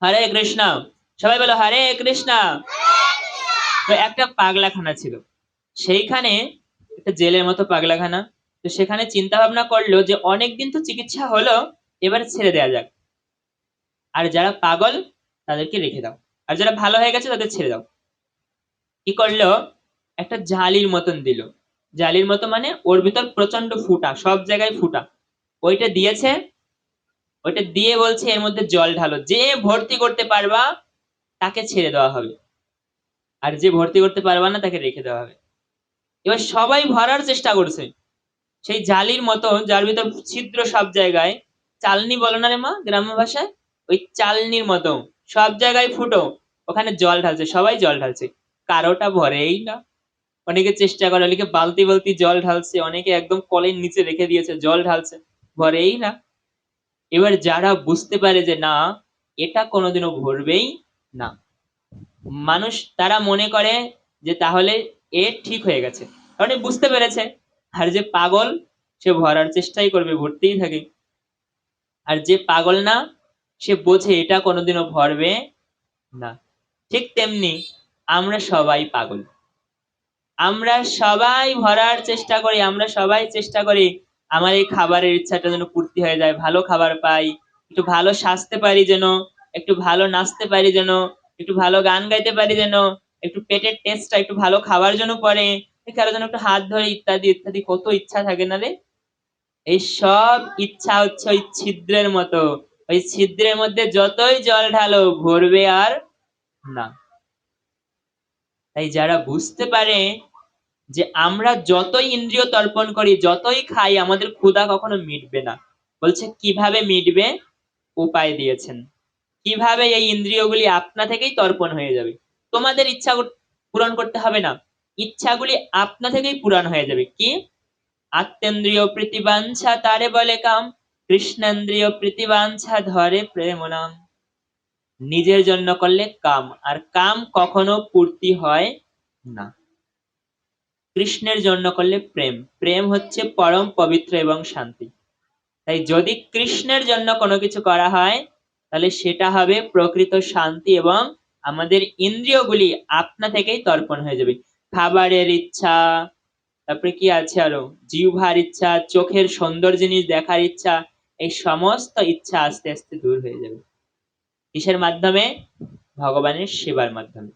হরে কৃষ্ণ। সবাই বলো হরে কৃষ্ণ। তো একটা পাগলাখানা ছিল, সেইখানে একটা জেলের মতো পাগলাখানা। তো সেখানে চিন্তা ভাবনা করলো যে অনেকদিন তো চিকিৎসা হলো, এবার ছেড়ে দেওয়া যাক। আর যারা পাগল তাদেরকে রেখে দাও, আর যারা ভালো হয়ে গেছে তাদের ছেড়ে দাও। কি করলো, একটা জালির মতন দিল। জালির মতো মানে ওর ভিতর প্রচন্ড ফুটা, সব জায়গায় ফুটা। ওইটা দিয়েছে, ওইটা দিয়ে বলছে এর মধ্যে জল ঢালো, যে ভর্তি করতে পারবা তাকে ছেড়ে দেওয়া হবে, আর যে ভর্তি করতে পারবা না তাকে রেখে দেওয়া হবে। এবার সবাই ভরার চেষ্টা করছে সেই জালির মতো, যার ভিতর ছিদ্র সব জায়গায়। চালনি বলো না রে মা গ্রাম্য ভাষায়, ওই চালনির মতো সব জায়গায় ফুটো, ওখানে জল ঢালছে, সবাই জল ঢালছে, কারোটা ভরেই না। অনেকে চেষ্টা করে, অনেকে বালতি বালতি জল ঢালছে, অনেকে একদম কলের নিচে রেখে দিয়েছে, জল ঢালছে, ভরেই না। এবার যারা বুঝতে পারে যে না, এটা কোনোদিনও ভরবেই না, মানুষ তারা মনে করে যে তাহলে এ ঠিক হয়ে গেছে, কারণ এ বুঝতে পেরেছে। আর যে পাগল সে ভরার চেষ্টাই করবে, ভরতেই থাকে। আর যে পাগল না, সে বোঝে এটা কোনোদিনও ভরবে না। ঠিক তেমনি আমরা সবাই পাগল, আমরা সবাই ভরার চেষ্টা করি, আমরা সবাই চেষ্টা করি আমার এই খাবারের ইচ্ছাটা যেন পূর্তি হয়ে যায়, ভালো খাবার পাই, একটু ভালো সাজতে পারি যেন, একটু ভালো নাচতে পারি যেন, একটু ভালো গান গাইতে পারি যেন, একটু পেটের টেস্টটা একটু ভালো খাবার জন্য পড়ে, কারো যেন একটু হাত ধরে, ইত্যাদি ইত্যাদি কত ইচ্ছা থাকে না রে। এই সব ইচ্ছা হচ্ছে ওই ছিদ্রের মতো, ওই ছিদ্রের মধ্যে যতই জল ঢালো ভরবে আর না। তাই যারা বুঝতে পারে যে আমরা যতই ইন্দ্রিয় তর্পণ করি, যতই খাই, আমাদের ক্ষুধা কখনো মিটবে না, বলছে কিভাবে মিটবে, উপায় দিয়েছেন। কিভাবে এই ইন্দ্রিয়গুলি আপনা থেকেই তর্পণ হয়ে যাবে, তোমাদের ইচ্ছা পূরণ করতে হবে না, ইচ্ছাগুলি আপনা থেকেই পূরণ হয়ে যাবে। কি? আত্মেন্দ্রিয় প্রীতিবাঞ্ছা তারে বলে কাম, কৃষ্ণেন্দ্রিয় প্রীতিবাঞ্ছা ধরে প্রেম নাম। নিজের জন্য করলে কাম, আর কাম কখনো পূর্তি হয় না। কৃষ্ণের জন্য করলে প্রেম, প্রেম হচ্ছে পরম পবিত্র এবং শান্তি। তাই যদি কৃষ্ণের জন্য কোনো কিছু করা হয়, তাহলে সেটা হবে প্রকৃত শান্তি, এবং আমাদের ইন্দ্রিয়গুলি আপনা থেকেই তর্পণ হয়ে যাবে। খাবারের ইচ্ছা, তারপরে কি আছে আরো, জিহ্বার ইচ্ছা, চোখের সুন্দর জিনিস দেখার ইচ্ছা, এই সমস্ত ইচ্ছা আস্তে আস্তে দূর হয়ে যাবে। কিসের মাধ্যমে? ভগবানের সেবার মাধ্যমে।